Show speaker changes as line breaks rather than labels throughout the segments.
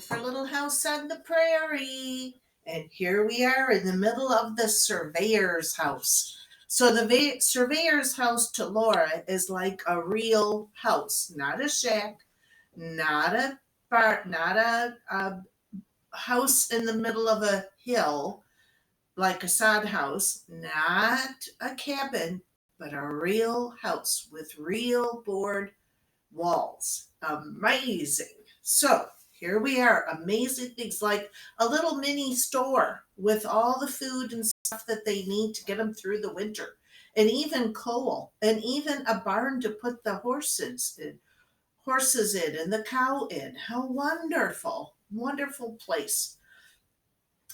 for Little House on the Prairie. And here we are in the middle of the surveyor's house. So the surveyor's house to Laura is like a real house, not a shack, not a bar, not a house in the middle of a hill like a sod house, not a cabin, but a real house with real board walls. Amazing. So here we are. Amazing things like a little mini store with all the food and stuff that they need to get them through the winter, and even coal, and even a barn to put the horses in and the cow in. How wonderful, wonderful place.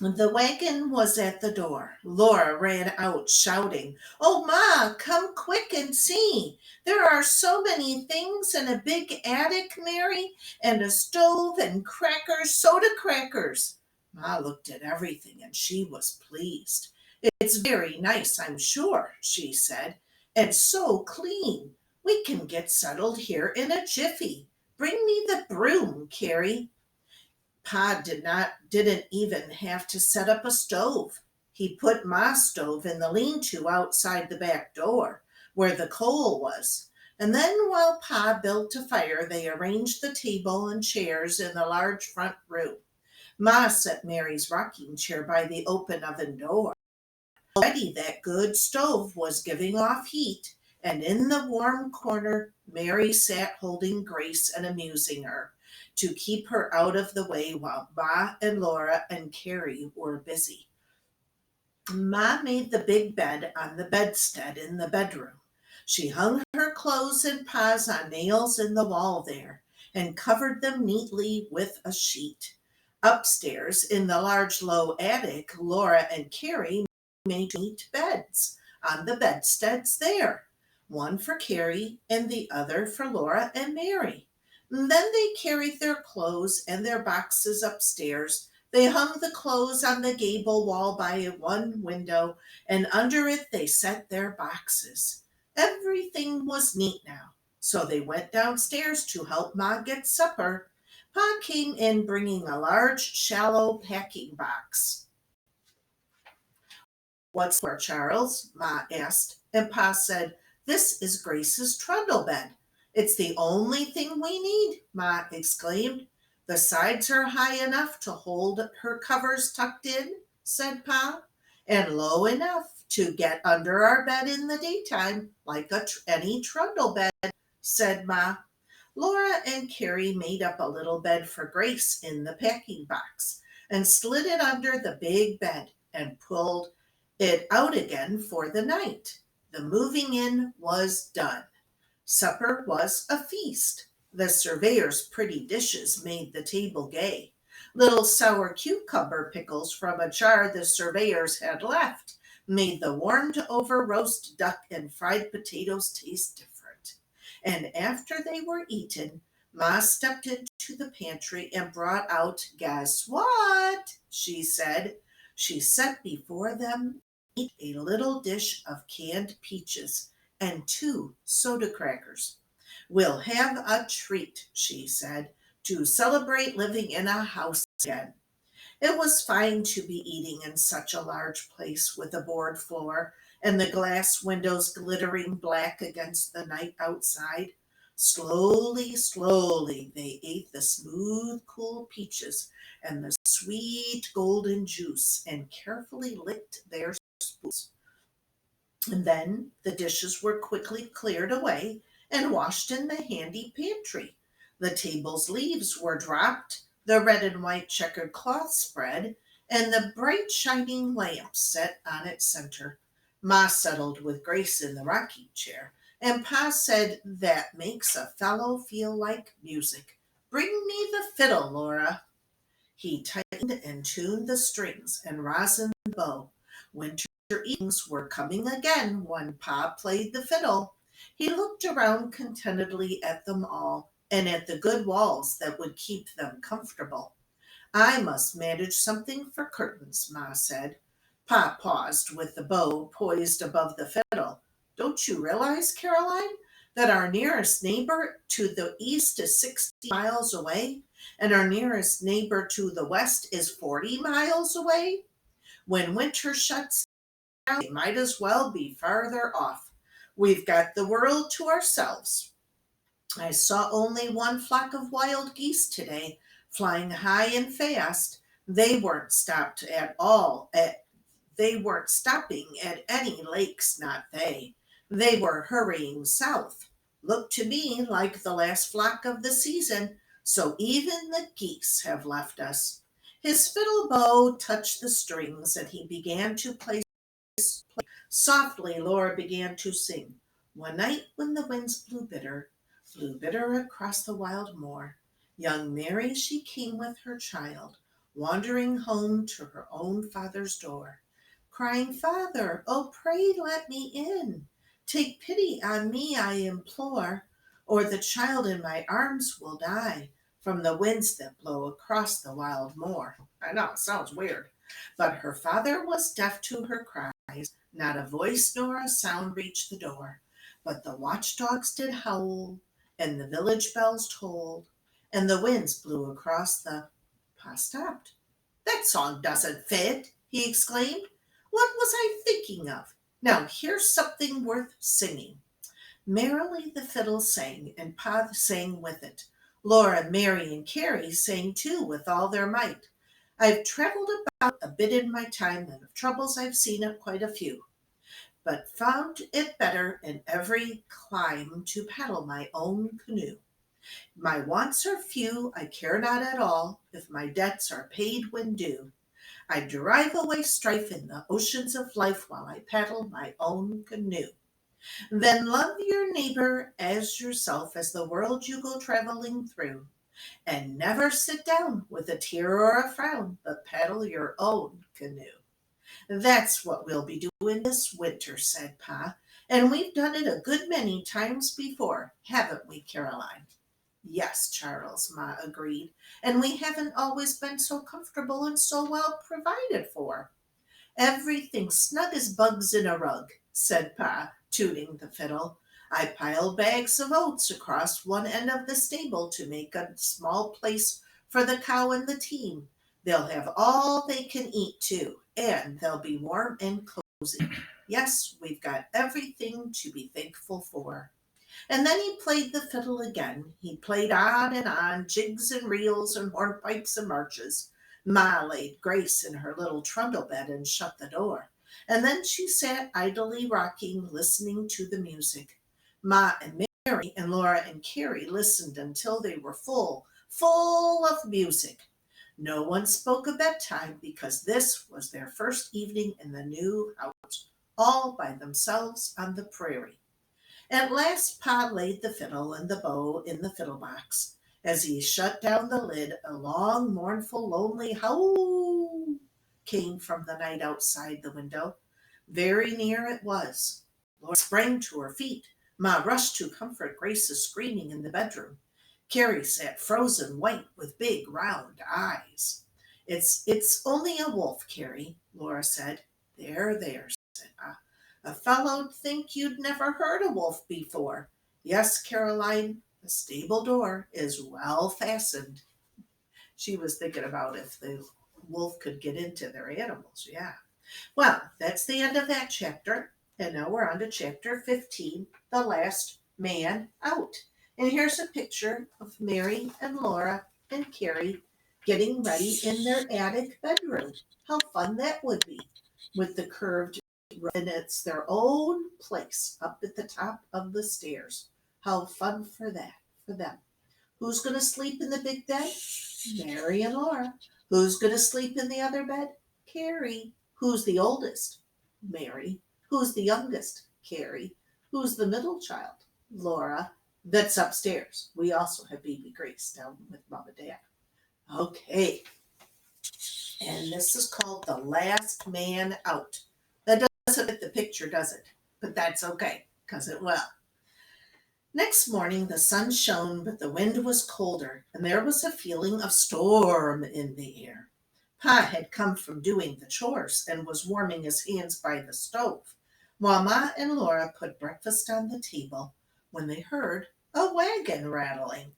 The wagon was at the door. Laura ran out, shouting, "Oh, Ma, come quick and see! There are so many things in a big attic, Mary, and a stove and crackers, soda crackers." Ma looked at everything and she was pleased. "It's very nice, I'm sure," she said, "and so clean. We can get settled here in a jiffy. Bring me the broom, Carrie." Pa didn't even have to set up a stove. He put Ma stove in the lean-to outside the back door, where the coal was. And then while Pa built a fire, they arranged the table and chairs in the large front room. Ma set Mary's rocking chair by the open oven door. Already that good stove was giving off heat, and in the warm corner Mary sat holding Grace and amusing her, to keep her out of the way while Ma and Laura and Carrie were busy. Ma made the big bed on the bedstead in the bedroom. She hung her clothes and paws on nails in the wall there, and covered them neatly with a sheet. Upstairs in the large low attic, Laura and Carrie made neat beds on the bedsteads there, one for Carrie and the other for Laura and Mary. And then they carried their clothes and their boxes upstairs. They hung the clothes on the gable wall by one window, and under it they set their boxes. Everything was neat now, so they went downstairs to help Ma get supper. Pa came in bringing a large, shallow packing box. "What's for, Charles?" Ma asked, and Pa said, "This is Grace's trundle bed." "It's the only thing we need," Ma exclaimed. "The sides are high enough to hold her covers tucked in," said Pa, "and low enough to get under our bed in the daytime, like any trundle bed," said Ma. Laura and Carrie made up a little bed for Grace in the packing box, and slid it under the big bed, and pulled it out again for the night. The moving in was done. Supper was a feast. The surveyor's pretty dishes made the table gay. Little sour cucumber pickles from a jar the surveyors had left made the warmed over roast duck and fried potatoes taste different. And after they were eaten, Ma stepped into the pantry and brought out, "Guess what?" she said. She set before them a little dish of canned peaches and two soda crackers. "We'll have a treat," she said, "to celebrate living in a house again." It was fine to be eating in such a large place with a board floor and the glass windows glittering black against the night outside. Slowly, slowly, they ate the smooth, cool peaches and the sweet golden juice and carefully licked their spoons. And then the dishes were quickly cleared away and washed in the handy pantry. The table's leaves were dropped, the red and white checkered cloth spread, and the bright shining lamp set on its center. Ma settled with Grace in the rocking chair, and Pa said, "That makes a fellow feel like music. Bring me the fiddle, Laura." He tightened and tuned the strings and rosined the bow. Winter evenings were coming again when Pa played the fiddle. He looked around contentedly at them all, and at the good walls that would keep them comfortable. "I must manage something for curtains," Ma said. Pa paused with the bow poised above the fiddle. "Don't you realize, Caroline, that our nearest neighbor to the east is 60 miles away, and our nearest neighbor to the west is 40 miles away. When winter shuts down, they might as well be farther off. We've got the world to ourselves. I saw only one flock of wild geese today, flying high and fast. They weren't stopped at all at They weren't stopping at any lakes, not they. They were hurrying south. Looked to me like the last flock of the season, so even the geese have left us. His fiddle bow touched the strings, and he began to play. Softly Laura began to sing. One night when the winds blew bitter across the wild moor, young Mary she came with her child, wandering home to her own father's door, crying, Father, oh pray let me in. Take pity on me, I implore, or the child in my arms will die from the winds that blow across the wild moor. I know, it sounds weird. But her father was deaf to her cries. Not a voice nor a sound reached the door, but the watchdogs did howl, and the village bells tolled, and the winds blew across the. Pa stopped. That song doesn't fit, he exclaimed. What was I thinking of? Now here's something worth singing. Merrily the fiddle sang, and Pa sang with it. Laura, Mary, and Carrie sang too with all their might. I've traveled about a bit in my time, and of troubles I've seen quite a few, but found it better in every clime to paddle my own canoe. My wants are few, I care not at all if my debts are paid when due. I drive away strife in the oceans of life while I paddle my own canoe. Then love your neighbor as yourself as the world you go traveling through, and never sit down with a tear or a frown, but paddle your own canoe. That's what we'll be doing this winter, said Pa, and we've done it a good many times before, haven't we, Caroline? Yes, Charles, Ma agreed, and we haven't always been so comfortable and so well provided for. Everything snug as bugs in a rug, said Pa, tuning the fiddle. I piled bags of oats across one end of the stable to make a small place for the cow and the team. They'll have all they can eat too, and they'll be warm and cozy. Yes, we've got everything to be thankful for. And then he played the fiddle again. He played on and on, jigs and reels and hornpipes and marches. Ma laid Grace in her little trundle bed and shut the door. And then she sat idly rocking, listening to the music. Ma and Mary and Laura and Carrie listened until they were full of music. No one spoke of bedtime because this was their first evening in the new house, all by themselves on the prairie. At last Pa laid the fiddle and the bow in the fiddle box. As he shut down the lid, a long, mournful, lonely howl came from the night outside the window. Very near it was. Laura sprang to her feet. Ma rushed to comfort Grace's screaming in the bedroom. Carrie sat frozen white with big round eyes. It's only a wolf, Carrie, Laura said. There, said Pa. A fellow'd think you'd never heard a wolf before. Yes, Caroline, the stable door is well fastened. She was thinking about if the wolf could get into their animals. Yeah. Well, that's the end of that chapter. And now we're on to chapter 15, The Last Man Out. And here's a picture of Mary and Laura and Carrie getting ready in their attic bedroom. How fun that would be with the curved, and it's their own place up at the top of the stairs. How fun for them. Who's going to sleep in the big bed? Mary and Laura. Who's going to sleep in the other bed? Carrie. Who's the oldest? Mary. Who's the youngest? Carrie. Who's the middle child? Laura. That's upstairs. We also have baby Grace down with mom and dad. Okay. And this is called The Last Man Out. That doesn't fit the picture, does it? But that's okay, because it will. Next morning the sun shone, but the wind was colder, and there was a feeling of storm in the air. Pa had come from doing the chores and was warming his hands by the stove, while Ma and Laura put breakfast on the table when they heard a wagon rattling.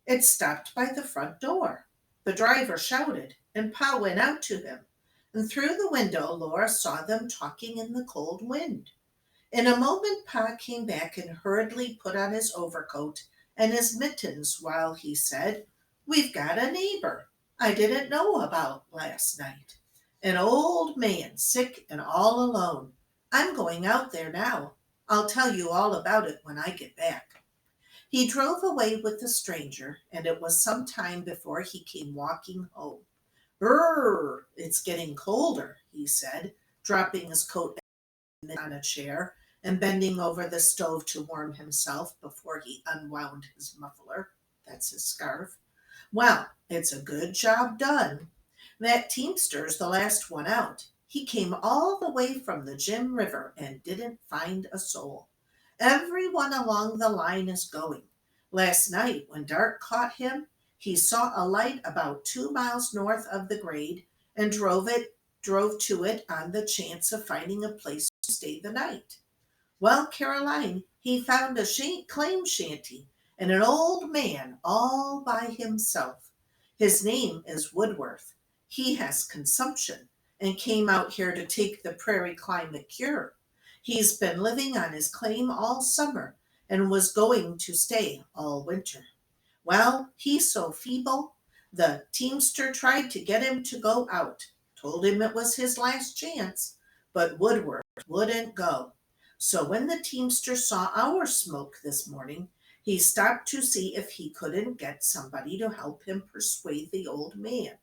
It stopped by the front door. The driver shouted, and Pa went out to him. And through the window, Laura saw them talking in the cold wind. In a moment, Pa came back and hurriedly put on his overcoat and his mittens while he said, "We've got a neighbor I didn't know about last night. An old man, sick and all alone. I'm going out there now. I'll tell you all about it when I get back." He drove away with the stranger, and it was some time before he came walking home. "Brrr, it's getting colder," he said, dropping his coat on a chair and bending over the stove to warm himself before he unwound his muffler. That's his scarf. "Well, it's a good job done. That teamster's the last one out. He came all the way from the Jim River and didn't find a soul. Everyone along the line is going. Last night, when dark caught him, he saw a light about 2 miles north of the grade and drove to it on the chance of finding a place to stay the night. Well, Caroline, he found a claim shanty and an old man all by himself. His name is Woodworth. He has consumption and came out here to take the prairie climate cure. He's been living on his claim all summer and was going to stay all winter. Well, he's so feeble, the teamster tried to get him to go out, told him it was his last chance, but Woodworth wouldn't go. So when the teamster saw our smoke this morning, he stopped to see if he couldn't get somebody to help him persuade the old man.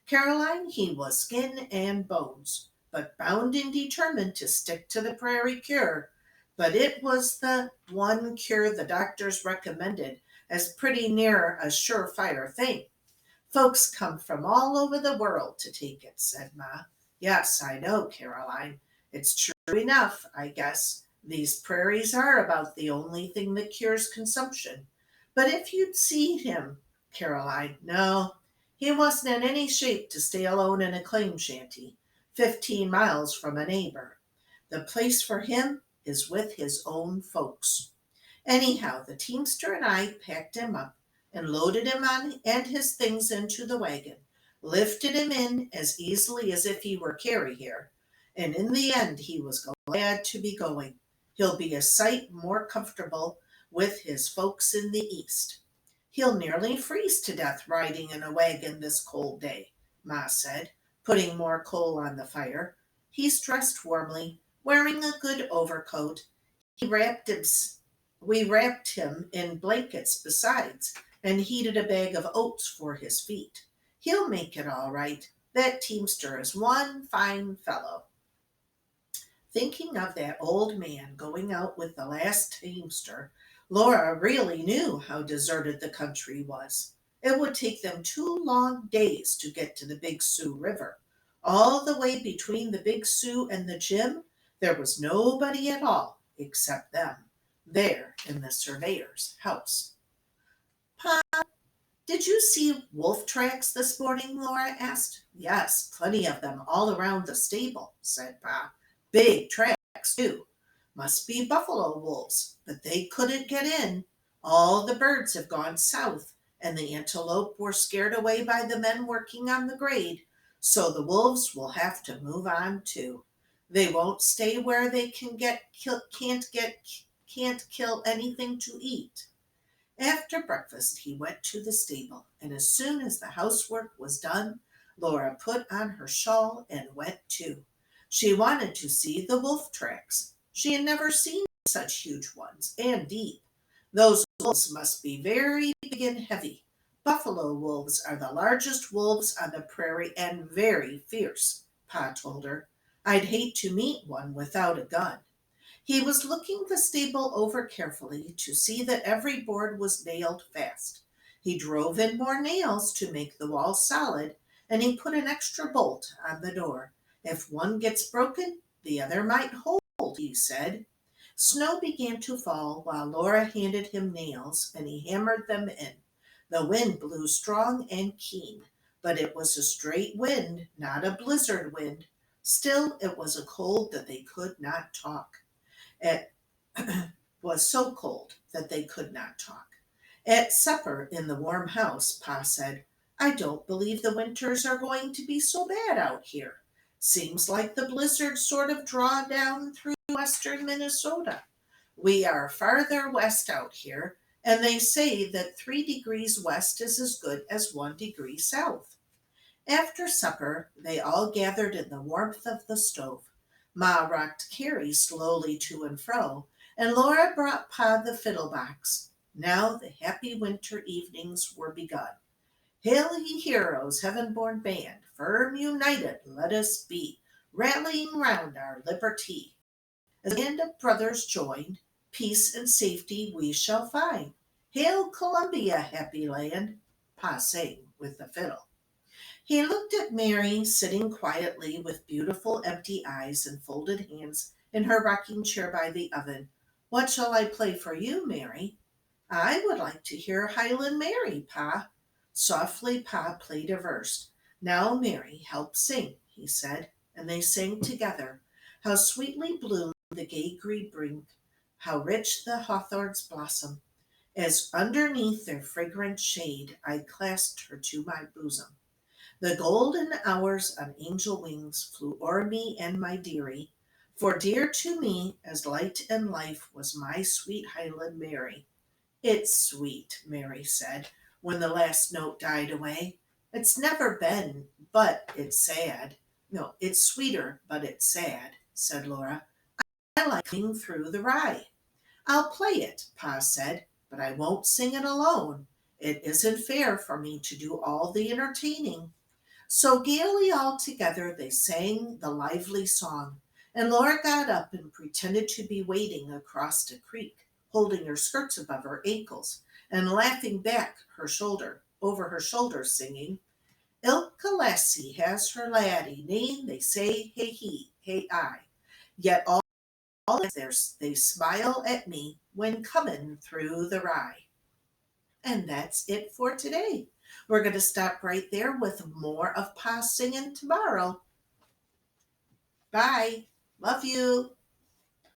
Caroline, he was skin and bones, but bound and determined to stick to the prairie cure. But it was the one cure the doctors recommended as pretty near a surefire thing. "Folks come from all over the world to take it," said Ma. "Yes, I know, Caroline. It's true enough, I guess. These prairies are about the only thing that cures consumption. But if you'd seen him, Caroline, no, he wasn't in any shape to stay alone in a claim shanty, 15 miles from a neighbor. The place for him is with his own folks." Anyhow, the teamster and I packed him up and loaded him on and his things into the wagon, lifted him in as easily as if he were carry here, and in the end he was glad to be going. He'll be a sight more comfortable with his folks in the East. "He'll nearly freeze to death riding in a wagon this cold day," Ma said, putting more coal on the fire. "He's dressed warmly, wearing a good overcoat. He wrapped him we wrapped him in blankets besides, and heated a bag of oats for his feet. He'll make it all right. That teamster is one fine fellow." Thinking of that old man going out with the last teamster, Laura really knew how deserted the country was. It would take them 2 long days to get to the Big Sioux River. All the way between the Big Sioux and the Jim, there was nobody at all except them, there in the surveyor's house. "Pa, did you see wolf tracks this morning?" Laura asked. "Yes, plenty of them all around the stable," said Pa. "Big tracks, too. Must be buffalo wolves, but they couldn't get in. All the birds have gone south, and the antelope were scared away by the men working on the grade, so the wolves will have to move on too. They won't stay where they can't kill anything to eat." After breakfast, he went to the stable, and as soon as the housework was done, Laura put on her shawl and went too. She wanted to see the wolf tracks. She had never seen such huge ones and deep. "Those wolves must be very big and heavy. Buffalo wolves are the largest wolves on the prairie and very fierce," Pa told her. "I'd hate to meet one without a gun." He was looking the stable over carefully to see that every board was nailed fast. He drove in more nails to make the wall solid, and he put an extra bolt on the door. "If one gets broken, the other might hold," he said. Snow began to fall while Laura handed him nails, and he hammered them in. The wind blew strong and keen, but it was a straight wind, not a blizzard wind. Still, it was a cold that they could not talk. It was so cold that they could not talk. At supper in the warm house, Pa said, I don't believe the winters are going to be so bad out here. Seems like the blizzards sort of draw down through western Minnesota. We are farther west out here, and they say that 3 degrees west is as good as 1 degree south. After supper, they all gathered in the warmth of the stove. Ma rocked Carrie slowly to and fro, and Laura brought Pa the fiddle box. Now the happy winter evenings were begun. Hail ye heroes, heaven-born band, firm united let us be, rallying round our liberty. As a band of brothers joined, peace and safety we shall find. Hail Columbia, happy land, Pa sang with the fiddle. He looked at Mary sitting quietly with beautiful empty eyes and folded hands in her rocking chair by the oven. What shall I play for you, Mary? I would like to hear Highland Mary, Pa. Softly Pa played a verse. Now, Mary, help sing, he said, and they sang together. How sweetly bloomed the gay green brink, how rich the hawthorns blossom, as underneath their fragrant shade I clasped her to my bosom. The golden hours on angel wings flew o'er me and my dearie, for dear to me as light and life was my sweet Highland Mary. It's sweet, Mary said, when the last note died away. It's never been, but it's sad. No, it's sweeter, but it's sad, said Laura. I like singing through the rye. I'll play it, Pa said, but I won't sing it alone. It isn't fair for me to do all the entertaining. So gaily all together they sang the lively song, and Laura got up and pretended to be wading across a creek, holding her skirts above her ankles, and laughing back her shoulder over her shoulder, singing, Ilka lassie has her laddie, name they say hey he, hey I. Yet all they smile at me when comin' through the rye. And that's it for today. We're going to stop right there with more of Pa singing tomorrow. Bye. Love you.